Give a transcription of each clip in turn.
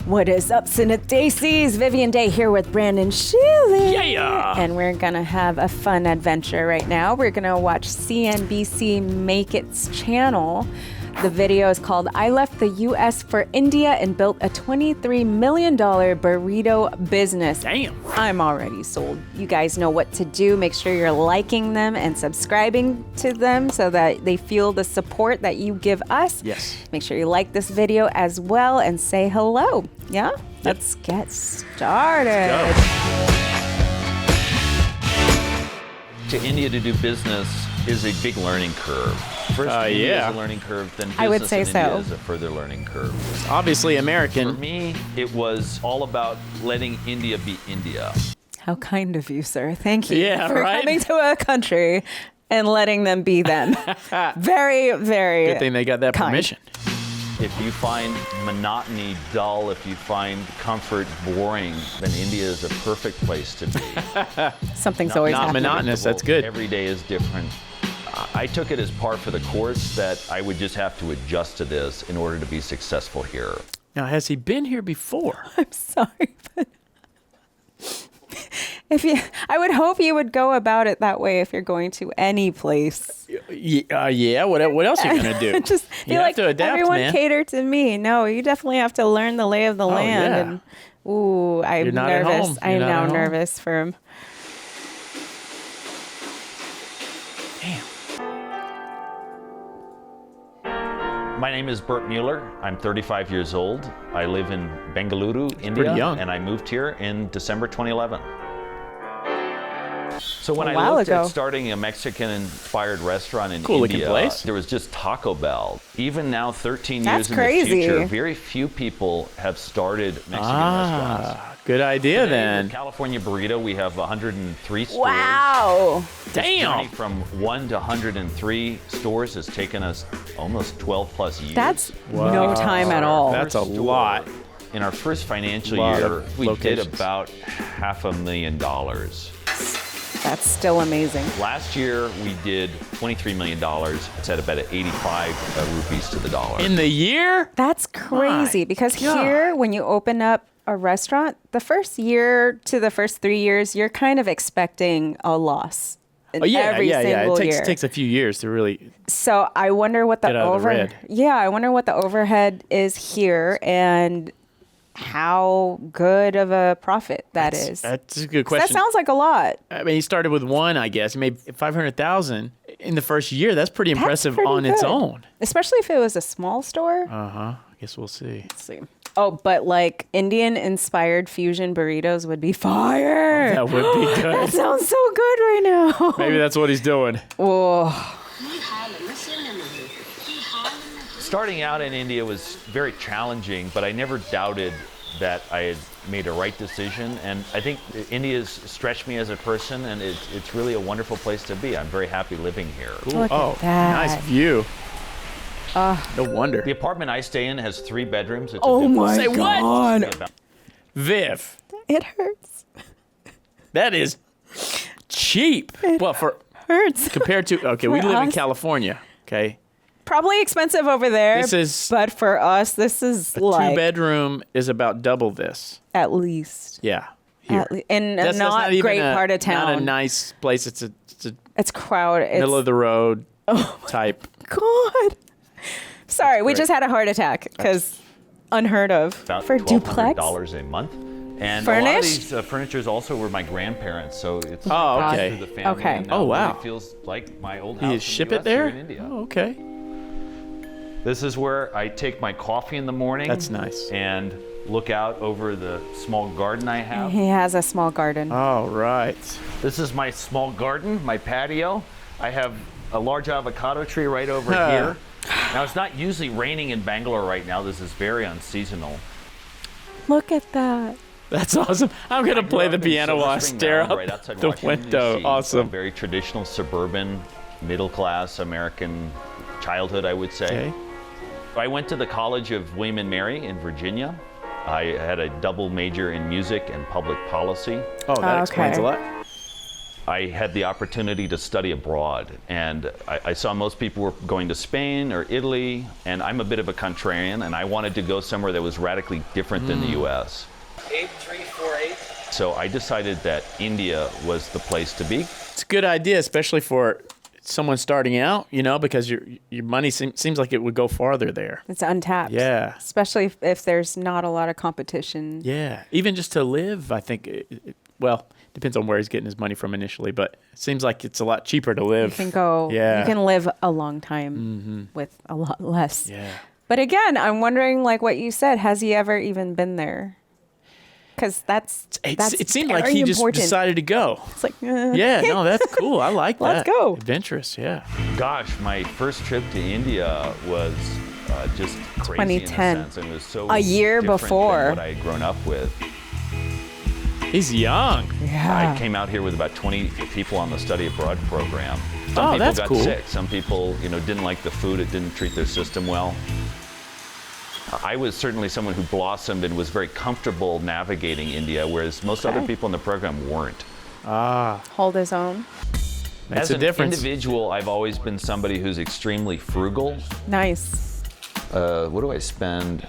What is up, CineDesi's? Vivian Day here with Brandon Shealy. Yeah! And we're gonna have a fun adventure right now. We're gonna watch CNBC Make It's channel. The video is called I Left the US for India and Built a $23 million burrito business. Damn. I'm already sold. You guys know what to do. Make sure you're liking them and subscribing to them so that they feel the support that you give us. Yes. Make sure you like this video as well and say hello. Yeah? Yep. Let's get started. To India to do business is a big learning curve. First, India is a learning curve, then business I would say in India so. is a further learning curve. Obviously American. For me, it was all about letting India be India. How kind of you, sir. Thank you for right? coming to a country and letting them be them. Very, very Good thing they got that kind. permission. If you find monotony dull, if you find comfort boring, then India is a perfect place to be. Something's always not happening. monotonous. That's good. Every day is different. I took it as par for the course that I would just have to adjust to this in order to be successful here. Now, has he been here before? I'm sorry, but I would hope you would go about it that way if you're going to any place. Yeah. What else are you gonna do? Just You feel have like to adapt, everyone man. cater to me. No, you definitely have to learn the lay of the land. yeah. And ooh, I'm You're not at nervous. home. I am You're not now at home. nervous for him. Damn. My name is Bert Mueller. I'm 35 years old. I live in Bengaluru, India, pretty young. and I moved here in December 2011. So when A I while looked ago. at starting a Mexican-inspired restaurant in Cool looking India, place. there was just Taco Bell. Even now, 13 That's years in crazy. the future, very few people have started Mexican restaurants. Good idea Today, then. with California Burrito, we have 103 stores. Wow. This Damn. journey from 1 to 103 stores has taken us almost 12 plus years. That's no time at all. That's a First store, lot. In our first financial Lot year, of we did locations. about $500,000. That's still amazing. Last year, we did $23 million. It's at about 85 rupees to the dollar. In the year? That's crazy My because God. here, when you open up a restaurant, the first year to the first 3 years, you're kind of expecting a loss. Oh yeah, every single It year. takes a few years to really. So I wonder what the Get out of the red. I wonder what the overhead is here and how good of a profit that is. That's a good That question. sounds like a lot. I mean, he started with one, I guess. He made 500,000 in the first year. That's pretty That's impressive pretty on its good. own. Especially if it was a small store. I guess we'll see. Let's see. Oh, but like Indian-inspired fusion burritos would be fire. That would be That good. sounds so good right now. Maybe that's what he's doing. Oh, Starting out in India was very challenging, but I never doubted that I had made a right decision. And I think India's stretched me as a person, and it's really a wonderful place to be. I'm very happy living here. Look at that. Nice view. No wonder. The apartment I stay in has 3 bedrooms. It's Oh a my Say what? God. Viv, It hurts. that is cheap. Well, for Hurts. compared to, okay, we For live in us. California, okay? Probably expensive over there. This is- but for us, this is A like 2-bedroom is about double this. at least. Yeah. Here. In a That's not even great part of town. Not a nice place. It's a It's crowded. middle of the road type. God. Sorry, we great. just had a heart attack because unheard of. about For duplex? $1,200 a month. And a lot of Furnished? these furnitures also were my grandparents, so it's Oh, passed okay. through the family. Okay. And now Oh, wow. It really feels like my old house. You in the ship US it there? Here in India. Oh, okay. This is where I take my coffee in the morning. That's nice. And look out over the small garden I have. He has a small garden. All right. This is my small garden, my patio. I have a large avocado tree right over Huh. here. Now, it's not usually raining in Bangalore right now. This is very unseasonal. Look at that. That's awesome. I'm going to grew play up the in piano Silver while I Spring, stare Maryland, out right outside the Washington, window. DC. Awesome. Very traditional suburban, middle-class American childhood, I would say. Okay. I went to the College of William and Mary in Virginia. I had a double major in music and public policy. Oh, that explains Okay. a lot. I had the opportunity to study abroad, and I saw most people were going to Spain or Italy, and I'm a bit of a contrarian, and I wanted to go somewhere that was radically different than the U.S. 8348. So I decided that India was the place to be. It's a good idea, especially for someone starting out, you know, because your money seems like it would go farther there. It's untapped. Yeah. Especially if there's not a lot of competition. Yeah. Even just to live, I think, well, depends on where he's getting his money from initially, but it seems like it's a lot cheaper to live. You can go, Yeah. you can live a long time with a lot less. Yeah. But again, I'm wondering, like what you said, has he ever even been there? Because that's It seemed like very he just important. decided to go. It's like, Yeah, no, that's cool. I like that. Let's go. Adventurous, yeah. Gosh, my first trip to India was just crazy 2010. in a sense. And it was so A year different before. than what I had grown up with. He's young. Yeah. I came out here with about 20 people on the study abroad program. Some Oh, people that's got cool. sick. Some people, didn't like the food. It didn't treat their system well. I was certainly someone who blossomed and was very comfortable navigating India, whereas most other people in the program weren't. Hold his own. Makes As a an difference. individual, I've always been somebody who's extremely frugal. Nice. What do I spend?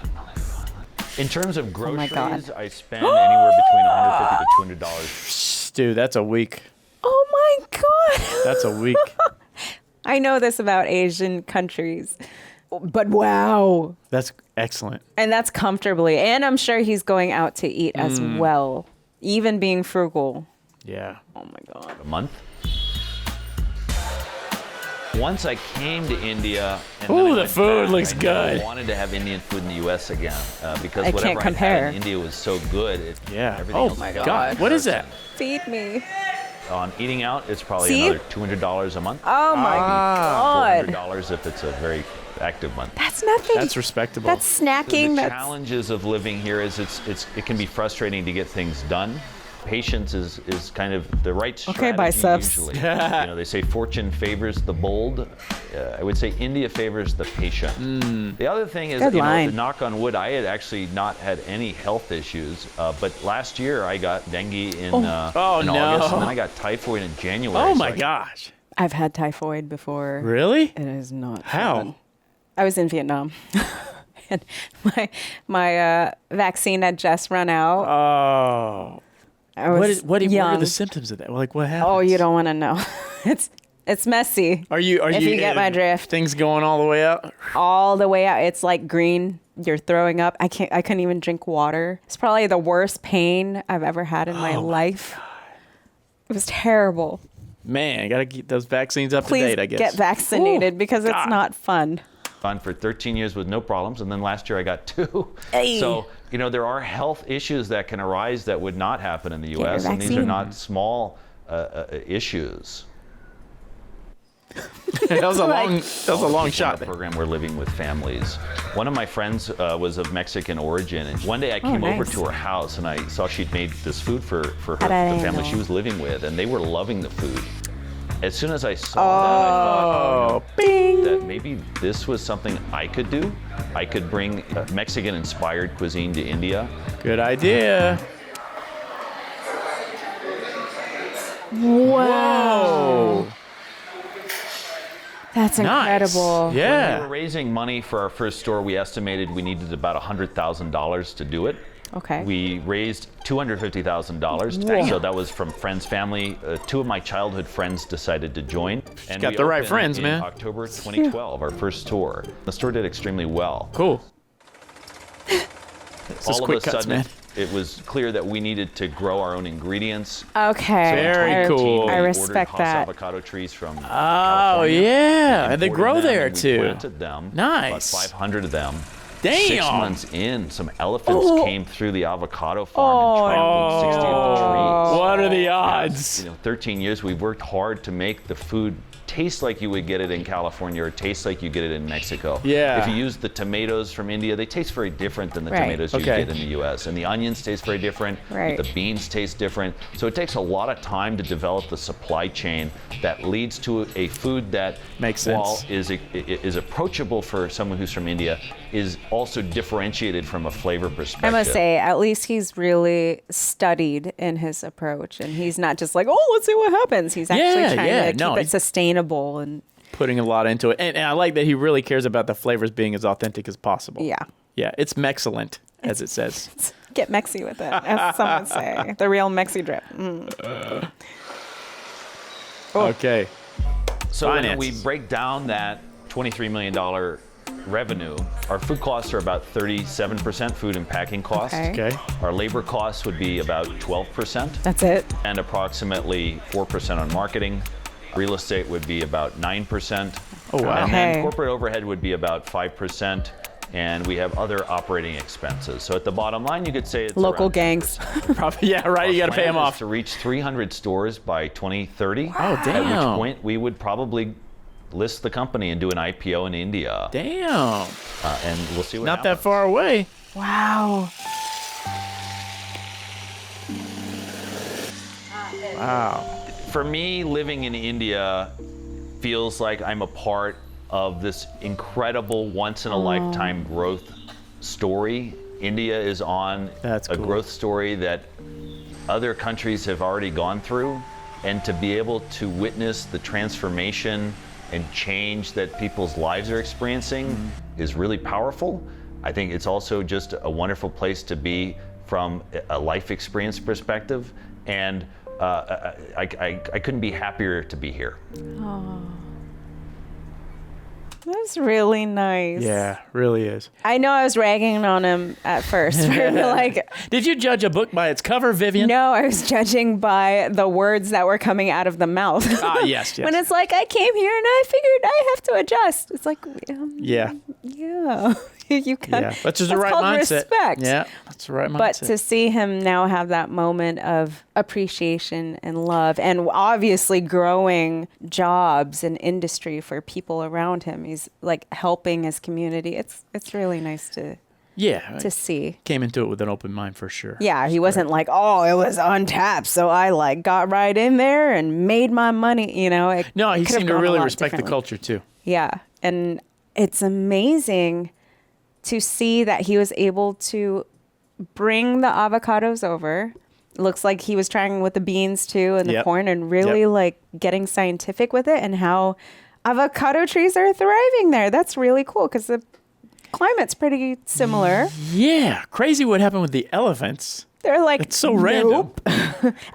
In terms of Oh my God. groceries, I spend anywhere between $150 to $200. Dude, that's a week. Oh my God. That's a week. I know this about Asian countries, but wow. That's excellent. And that's comfortably. And I'm sure he's going out to eat as well, even being frugal. Yeah. Oh my God. A month. Once I came to India, and Ooh, then I the went food back, looks I never good. wanted to have Indian food in the U.S. again because I whatever can't I compare. had in India was so good. Yeah. Everything Oh else my was God. What is that? Feed me. On eating out, it's probably See? another $200 a month. Oh my God. $400 if it's a very active month. That's nothing. That's respectable. That's snacking. The That's challenges of living here is it can be frustrating to get things done. Patience is kind of the right strategy biceps. usually. They say fortune favors the bold. I would say India favors the patient. The other thing is, Good line. to knock on wood, I had actually not had any health issues, but last year I got dengue in Oh, no. August, and then I got typhoid in January. Oh so my I- gosh. I've had typhoid before. Really? It is not How? fun. I was in Vietnam. And my vaccine had just run out. Oh. I was What are young. the symptoms of that? Like what happens? Oh, you don't want to know. It's messy. Are you If you get my drift. Things going all the way out? All the way out. It's like green. You're throwing up. I couldn't even drink water. It's probably the worst pain I've ever had in my life. It was terrible. Man, got to keep those vaccines up Please to date, I guess. get vaccinated Ooh, because it's God. not fun. On for 13 years with no problems, and then last year I got 2. Hey. So, there are health issues that can arise that would not happen in the your U.S., and these are vaccine. not small issues. that was a long shot. Our There. program, we're living with families. One of my friends was of Mexican origin, and one day I came over nice. to her house, and I saw she'd made this food for her, the Areno. family she was living with, and they were loving the food. As soon as I saw that, I thought, that maybe this was something I could do. I could bring Mexican-inspired cuisine to India. Good idea. Wow. That's incredible. Nice. We Yeah. were raising money for our first store. We estimated we needed about $100,000 to do it. Okay. We raised $250,000. So that was from friends, family. 2 of my childhood friends decided to join. And got we the right opened friends, in man. October 2012, our first store. The store did extremely well. Cool. This is All of quick a cuts, sudden, man. it was clear that we needed to grow our own ingredients. Okay. Very cool. We I ordered respect Hass that. avocado trees from Oh, California. yeah. And they Imported grow them, there, and we too. planted them. Nice. About 500 of them. Damn. 6 months in, some elephants came through the avocado farm and trampled 60 of the trees. What are the odds? 13 years, we've worked hard to make the food taste like you would get it in California or taste like you get it in Mexico. Yeah. If you use the tomatoes from India, they taste very different than the Right. tomatoes you Okay. get in the US. And the onions taste very different. Right. The beans taste different. So it takes a lot of time to develop the supply chain that leads to a food that, Makes while sense. is approachable for someone who's from India, is also differentiated from a flavor perspective. I must say, at least he's really studied in his approach, and he's not just like, oh, let's see what happens. He's actually Yeah, trying yeah, to no, keep it he's- sustainable, and Putting a lot into it. And I like that he really cares about the flavors being as authentic as possible. yeah. Yeah, it's Mexcellent, as it says. Get Mexi with it, as some would say. The real Mexi drip. Okay. So when we Finances. break down that $23 million revenue, our food costs are about 37% food and packing costs. Okay. Okay. Our labor costs would be about 12%, That's it. and approximately 4% on marketing. Real estate would be about 9%. Oh, wow. And Okay. then corporate overhead would be about 5%. And we have other operating expenses. So at the bottom line, you could say it's Local around gangs. Probably, yeah, right. You got to pay plan him is off. to reach 300 stores by 2030. Oh, At damn. which point we would probably list the company and do an IPO in India. Damn. And we'll see what Not that happens. far away. Wow. Wow. For me, living in India feels like I'm a part of this incredible once-in-a-lifetime growth story. India is on That's a cool. growth story that other countries have already gone through, and to be able to witness the transformation and change that people's lives are experiencing is really powerful. I think it's also just a wonderful place to be from a life experience perspective, and I couldn't be happier to be here. That's really nice. Yeah, really is. I know I was ragging on him at first. Like, Did you judge a book by its cover, Vivian? no, I was judging by the words that were coming out of the mouth. Ah, yes, yes. When it's like, I came here and I figured I have to adjust. It's like, Yeah. yeah. You can. Yeah. That's just the that's right called mindset. respect. Yeah, that's the right mindset. But to see him now have that moment of appreciation and love, and obviously growing jobs and industry for people around him, he's like helping his community. It's really nice to see. Came into it with an open mind for sure. Yeah, he wasn't like, oh, it was untapped, so I like got right in there and made my money. You know, No, he it could've seemed to gone a really lot respect the differently. culture too. Yeah, and it's amazing to see that he was able to bring the avocados over. Looks like he was trying with the beans too and the Yep. corn, and really Yep. like getting scientific with it and how avocado trees are thriving there. That's really cool because the climate's pretty similar. Yeah, crazy what happened with the elephants. They're like, It's so random. "Nope,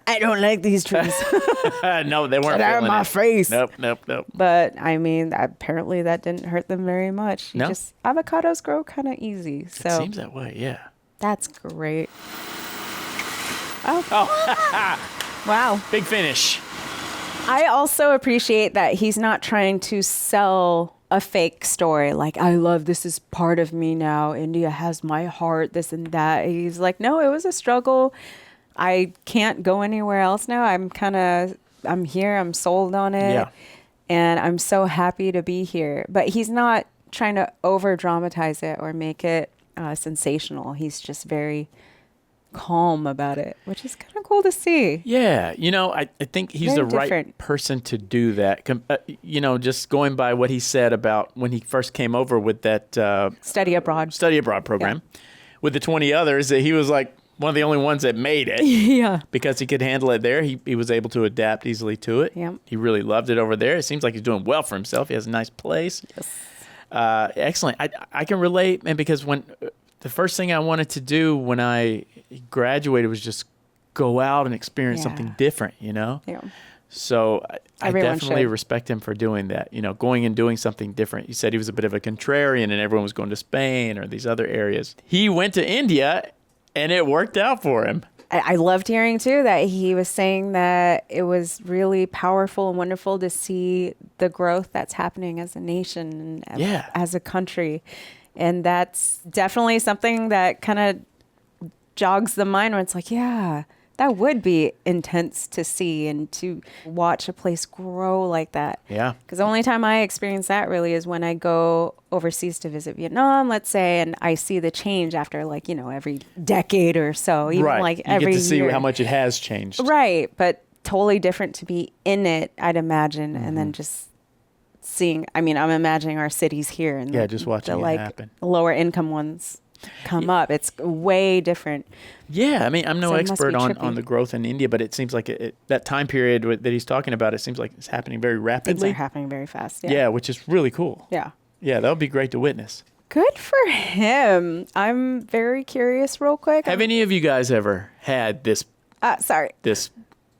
I don't like these trees. No, they weren't Get out of feeling my it. face." Nope. But I mean, apparently that didn't hurt them very much. No. Avocados grow kind of easy. So It seems that way, yeah. that's great. Oh. Wow. Big finish. I also appreciate that he's not trying to sell a fake story. Like, I love this is part of me now. India has my heart, this and that. He's like, no, it was a struggle. I can't go anywhere else now. I'm here. I'm sold on it. Yeah. And I'm so happy to be here. But he's not trying to over dramatize it or make it sensational. He's just very calm about it, which is kind of cool to see. Yeah, I think he's Very the right different. person to do that. Just going by what he said about when he first came over with that Study abroad. study abroad program with the 20 others, that he was like one of the only ones that made it. Yeah. Because he could handle it there. He was able to adapt easily to it. Yep. He really loved it over there. It seems like he's doing well for himself. He has a nice place. Yes. Excellent. I can relate, man, because when the first thing I wanted to do when I graduated was just go out and experience something different, Yeah. So I Everyone definitely should. respect him for doing that, going and doing something different. You said he was a bit of a contrarian and everyone was going to Spain or these other areas. He went to India and it worked out for him. I loved hearing too that he was saying that it was really powerful and wonderful to see the growth that's happening as a nation and as a country. And that's definitely something that kind of jogs the mind where it's like, yeah, That would be intense to see and to watch a place grow like that. Yeah. Because the only time I experience that really is when I go overseas to visit Vietnam, let's say, and I see the change after like, you know, every decade or so, even Right. like You every get to see year. how much it has changed. Right. But totally different to be in it, I'd imagine. And then just seeing, I mean, I'm imagining our cities here and Yeah, just watching the it like happen. lower income ones come up. It's way different. Yeah, I mean, I'm no So it must expert be on trippy. the growth in India, but it seems like that time period that he's talking about, it seems like it's happening very Things rapidly. are happening very fast. Yeah, which is really cool. Yeah. Yeah, that would be great to witness. Good for him. I'm very curious real quick. Have any of you guys ever had this Sorry.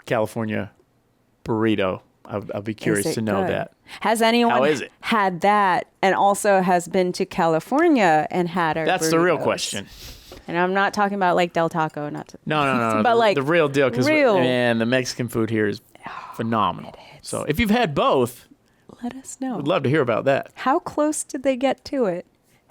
California burrito? I'll be curious Is it to know good? that. Has anyone How is it? had that and also has been to California and had our That's the real burritos? question. And I'm not talking about like Del Taco, not to, No. but like the real deal, because real. man, the Mexican food here is phenomenal. So if you've had both, let us know. we'd love to hear about that. How close did they get to it?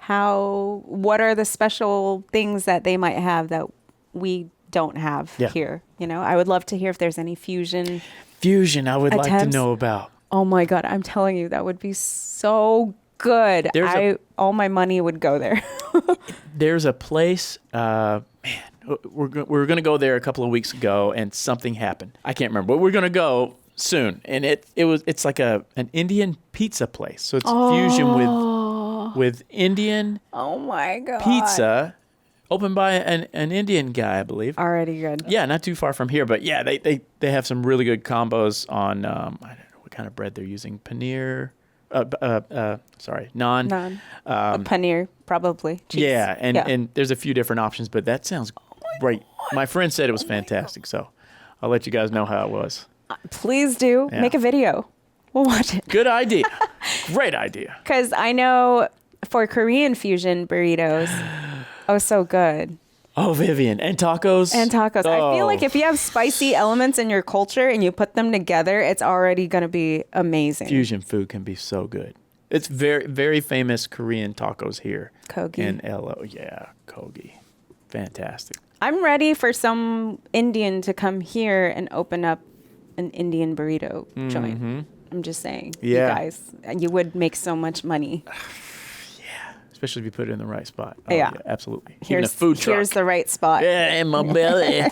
What are the special things that they might have that we don't have Yeah. here? You know, I would love to hear if there's any fusion. Fusion, I would like to Attempts? know about. Oh my God, I'm telling you, that would be so good. All my money would go there. There's a place, man, we were going to go there a couple of weeks ago and something happened. I can't remember, but we're going to go soon. And it's like an Indian pizza place. So it's fusion with Indian Oh my God. pizza, opened by an Indian guy, I believe. Already good. Yeah, not too far from here, but yeah, they have some really good combos on, I don't know what kind of bread they're using. Paneer, naan. Naan. Paneer, probably. Cheese. Yeah, and there's a few different options, but that sounds great. My friend said it was fantastic, so I'll let you guys know how it was. Please do. Yeah. Make a video. We'll watch it. Good idea. Great idea. Because I know for Korean fusion burritos, so good. Oh, Vivian. And tacos? And tacos. I feel Oh. like if you have spicy elements in your culture and you put them together, it's already going to be amazing. Fusion food can be so good. It's very, very famous Korean tacos here. Kogi. In LO. Yeah, Kogi. Fantastic. I'm ready for some Indian to come here and open up an Indian burrito joint. I'm just saying. Yeah. You guys, you would make so much money. Especially if you put it in the right spot. Oh, Yeah. Absolutely. Even a Here's food truck. Here's the right spot. Yeah, in my belly.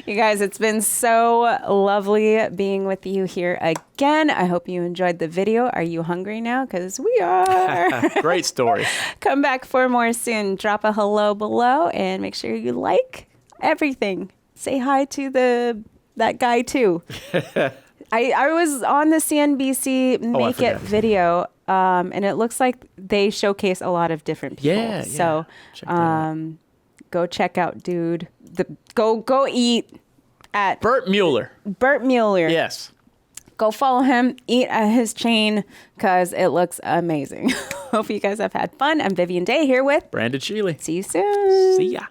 You guys, it's been so lovely being with you here again. I hope you enjoyed the video. Are you hungry now? Because we are. Great story. Come back for more soon. Drop a hello below and make sure you like everything. Say hi to that guy too. I was on the CNBC Make It video, and it looks like they showcase a lot of different people. Yeah. So Check that out. go check out, dude. Go eat at Bert Mueller. Bert Mueller. Yes. Go follow him. Eat at his chain because it looks amazing. Hope you guys have had fun. I'm Vivian Day here with Brandon Shealy. See you soon. See ya.